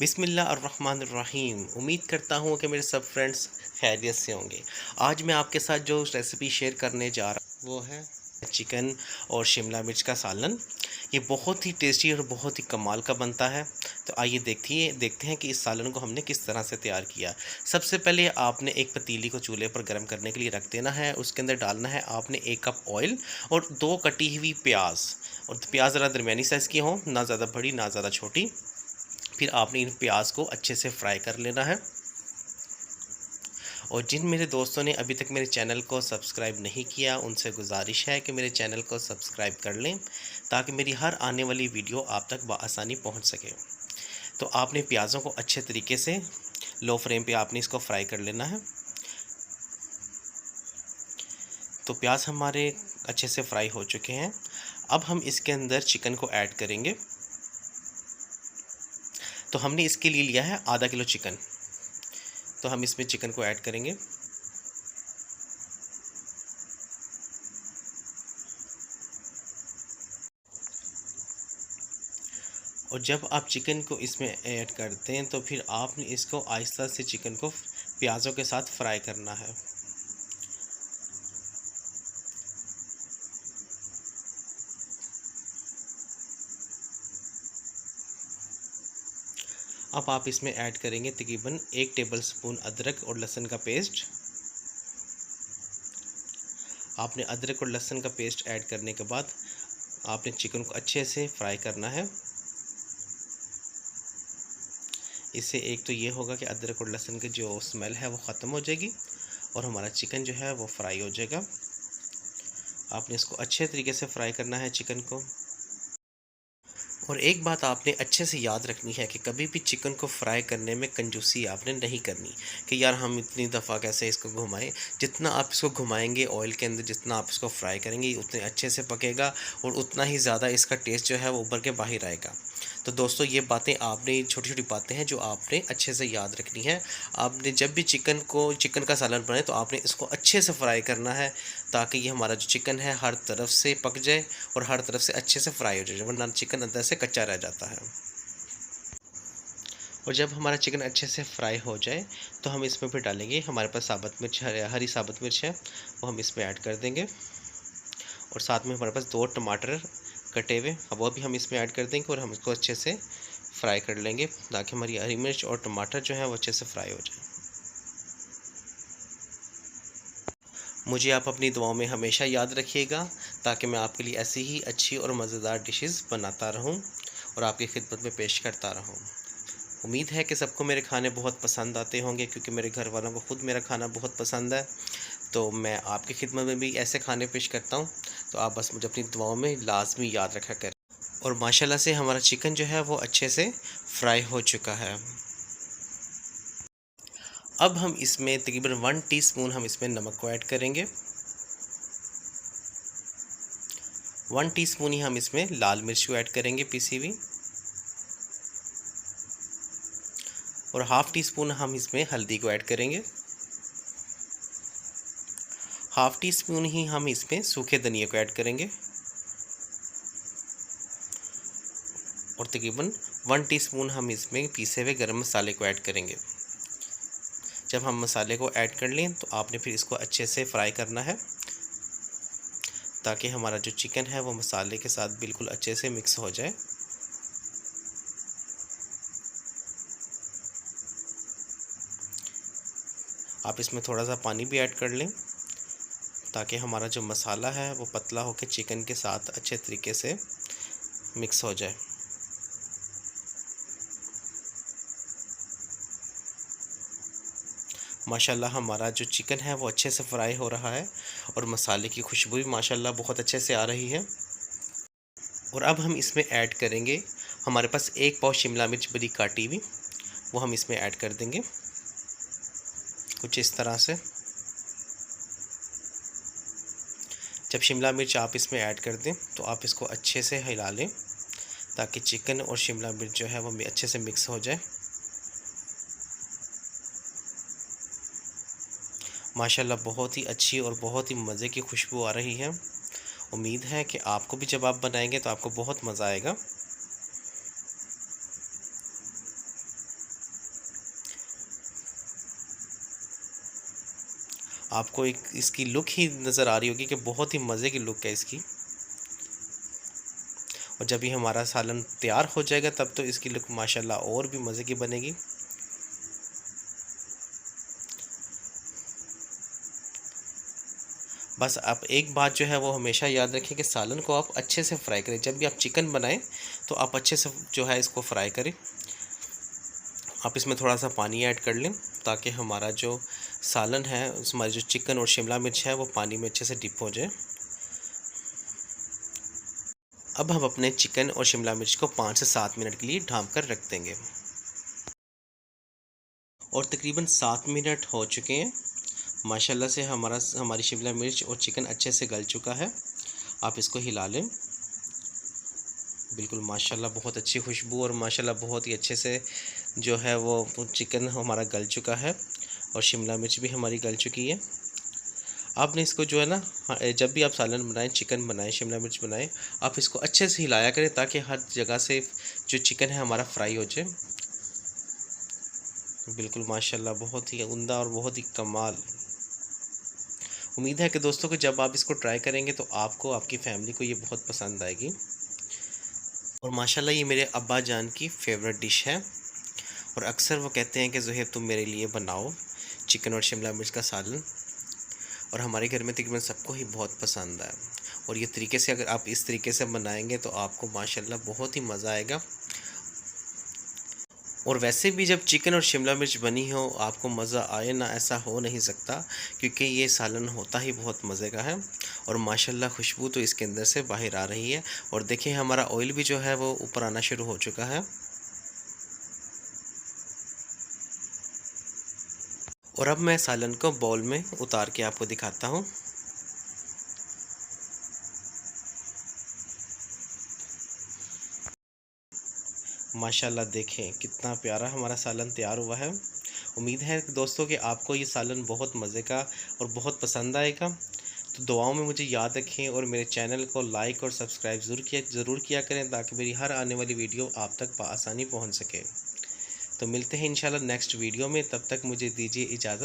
बिस्मिल्लाहिर्रहमानिर्रहीम। उम्मीद करता हूँ कि मेरे सब फ्रेंड्स खैरियत से होंगे। आज मैं आपके साथ जो रेसिपी शेयर करने जा रहा हूँ वो है चिकन और शिमला मिर्च का सालन। ये बहुत ही टेस्टी और बहुत ही कमाल का बनता है। तो आइए देखते हैं कि इस सालन को हमने किस तरह से तैयार किया। सबसे पहले आपने एक पतीली को चूल्हे पर गर्म करने के लिए रख देना है। उसके अंदर डालना है आपने 1 कप ऑयल और 2 कटी हुई प्याज। और प्याज ज़रा दरमियानी साइज़ की हो, ना ज़्यादा बड़ी ना ज़्यादा छोटी। फिर आपने इन प्याज को अच्छे से फ्राई कर लेना है। और जिन मेरे दोस्तों ने अभी तक मेरे चैनल को सब्सक्राइब नहीं किया उनसे गुजारिश है कि मेरे चैनल को सब्सक्राइब कर लें ताकि मेरी हर आने वाली वीडियो आप तक बआसानी पहुंच सके। तो आपने प्याज़ों को अच्छे तरीके से लो फ्लेम पे आपने इसको फ्राई कर लेना है। तो प्याज हमारे अच्छे से फ्राई हो चुके हैं। अब हम इसके अंदर चिकन को ऐड करेंगे। तो हमने इसके लिए लिया है आधा किलो चिकन। तो हम इसमें चिकन को ऐड करेंगे। और जब आप चिकन को इसमें ऐड करते हैं तो फिर आपने इसको आहिस्ता से चिकन को प्याज़ों के साथ फ्राई करना है। अब आप इसमें ऐड करेंगे तकरीबन 1 टेबलस्पून अदरक और लहसुन का पेस्ट। आपने अदरक और लहसुन का पेस्ट ऐड करने के बाद आपने चिकन को अच्छे से फ्राई करना है। इससे एक तो ये होगा कि अदरक और लहसुन की जो स्मेल है वो ख़त्म हो जाएगी और हमारा चिकन जो है वो फ्राई हो जाएगा। आपने इसको अच्छे तरीके से फ्राई करना है चिकन को। और एक बात आपने अच्छे से याद रखनी है कि कभी भी चिकन को फ्राई करने में कंजूसी आपने नहीं करनी कि यार हम इतनी दफ़ा कैसे इसको घुमाएं। जितना आप इसको घुमाएंगे ऑयल के अंदर, जितना आप इसको फ्राई करेंगे उतने अच्छे से पकेगा और उतना ही ज़्यादा इसका टेस्ट जो है वो उभर के बाहर आएगा। तो दोस्तों ये बातें आपने, छोटी छोटी बातें हैं जो आपने अच्छे से याद रखनी है। आपने जब भी चिकन का सालन बनाए तो आपने इसको अच्छे से फ्राई करना है ताकि ये हमारा जो चिकन है हर तरफ से पक जाए और हर तरफ से अच्छे से फ्राई हो जाए, वरना चिकन अंदर से कच्चा रह जाता है। और जब हमारा चिकन अच्छे से फ्राई हो जाए तो हम इसमें फिर डालेंगे हमारे पास साबुत मिर्च, हरी साबुत मिर्च है, वो हम इसमें ऐड कर देंगे। और साथ में हमारे पास 2 टमाटर कटे हुए, अब वो भी हम इसमें ऐड कर देंगे और हम इसको अच्छे से फ्राई कर लेंगे ताकि हमारी हरी मिर्च और टमाटर जो है वो अच्छे से फ्राई हो जाए। मुझे आप अपनी दुआओं में हमेशा याद रखिएगा ताकि मैं आपके लिए ऐसी ही अच्छी और मज़ेदार डिशेस बनाता रहूं और आपकी खिदमत में पेश करता रहूं। उम्मीद है कि सबको मेरे खाने बहुत पसंद आते होंगे क्योंकि मेरे घर वालों को ख़ुद मेरा खाना बहुत पसंद है। तो मैं आपकी खिदमत में भी ऐसे खाने पेश करता हूँ। तो आप बस मुझे अपनी दुआओं में लाजमी याद रखा करें। और माशाल्लाह से हमारा चिकन जो है वो अच्छे से फ्राई हो चुका है। अब हम इसमें तकरीबन 1 टीस्पून हम इसमें नमक को ऐड करेंगे। 1 टीस्पून ही हम इसमें लाल मिर्च को ऐड करेंगे पीसी हुई। और हाफ़ टी स्पून हम इसमें हल्दी को ऐड करेंगे। हाफ़ टी स्पून ही हम इसमें सूखे धनिया को ऐड करेंगे। और तकरीबन 1 टीस्पून हम इसमें पीसे हुए गरम मसाले को ऐड करेंगे। जब हम मसाले को ऐड कर लें तो आपने फिर इसको अच्छे से फ्राई करना है ताकि हमारा जो चिकन है वो मसाले के साथ बिल्कुल अच्छे से मिक्स हो जाए। आप इसमें थोड़ा सा पानी भी ऐड कर लें ताकि हमारा जो मसाला है वो पतला होकर चिकन के साथ अच्छे तरीके से मिक्स हो जाए। माशाल्लाह हमारा जो चिकन है वो अच्छे से फ्राई हो रहा है और मसाले की खुशबू भी माशाल्लाह बहुत अच्छे से आ रही है। और अब हम इसमें ऐड करेंगे हमारे पास 1 पाव शिमला मिर्च बड़ी काटी हुई, वो हम इसमें ऐड कर देंगे कुछ इस तरह से। जब शिमला मिर्च आप इसमें ऐड कर दें तो आप इसको अच्छे से हिला लें ताकि चिकन और शिमला मिर्च जो है वो अच्छे से मिक्स हो जाए। माशाल्लाह बहुत ही अच्छी और बहुत ही मज़े की खुशबू आ रही है। उम्मीद है कि आपको भी जब आप बनाएंगे तो आपको बहुत मज़ा आएगा। आपको एक इसकी लुक ही नज़र आ रही होगी कि बहुत ही मज़े की लुक है इसकी। और जब ये हमारा सालन तैयार हो जाएगा तब तो इसकी लुक माशाल्लाह और भी मज़े की बनेगी। बस आप एक बात जो है वो हमेशा याद रखें कि सालन को आप अच्छे से फ्राई करें। जब भी आप चिकन बनाएं तो आप अच्छे से जो है इसको फ्राई करें। आप इसमें थोड़ा सा पानी ऐड कर लें ताकि हमारा जो सालन है, हमारी जो चिकन और शिमला मिर्च है वो पानी में अच्छे से डिप हो जाए। अब हम अपने चिकन और शिमला मिर्च को 5 से 7 मिनट के लिए ढाँप कर रख देंगे। और तकरीबन 7 मिनट हो चुके हैं। माशाल्लाह से हमारी शिमला मिर्च और चिकन अच्छे से गल चुका है। आप इसको हिला लें। बिल्कुल माशाल्लाह बहुत अच्छी खुशबू और माशाल्लाह बहुत ही अच्छे से जो है वो चिकन हमारा गल चुका है और शिमला मिर्च भी हमारी गल चुकी है। आपने इसको जो है ना, जब भी आप सालन बनाएं, चिकन बनाएं, शिमला मिर्च बनाएं, आप इसको अच्छे से हिलाया करें ताकि हर जगह से जो चिकन है हमारा फ्राई हो जाए। बिल्कुल माशाल्लाह बहुत ही उम्दा और बहुत ही कमाल। उम्मीद है कि दोस्तों को जब आप इसको ट्राई करेंगे तो आपको, आपकी फैमिली को ये बहुत पसंद आएगी। और माशाल्लाह ये मेरे अब्बा जान की फेवरेट डिश है और अक्सर वो कहते हैं कि ज़ुहैब तुम मेरे लिए बनाओ चिकन और शिमला मिर्च का सालन। और हमारे घर में तकरीबन सबको ही बहुत पसंद है। और ये तरीके से अगर आप इस तरीके से बनाएंगे तो आपको माशाल्लाह बहुत ही मज़ा आएगा। और वैसे भी जब चिकन और शिमला मिर्च बनी हो आपको मज़ा आए ना, ऐसा हो नहीं सकता, क्योंकि ये सालन होता ही बहुत मज़े का है। और माशाल्लाह खुशबू तो इसके अंदर से बाहर आ रही है। और देखिए हमारा ऑयल भी जो है वो ऊपर आना शुरू हो चुका है। और अब मैं सालन को बाउल में उतार के आपको दिखाता हूँ। माशाल्लाह देखें कितना प्यारा हमारा सालन तैयार हुआ है। उम्मीद है दोस्तों कि आपको ये सालन बहुत मज़े का और बहुत पसंद आएगा। तो दुआओं में मुझे याद रखें और मेरे चैनल को लाइक और सब्सक्राइब ज़रूर किया करें ताकि मेरी हर आने वाली वीडियो आप तक आसानी पहुंच सके। तो मिलते हैं इंशाल्लाह नेक्स्ट वीडियो में, तब तक मुझे दीजिए इजाज़त।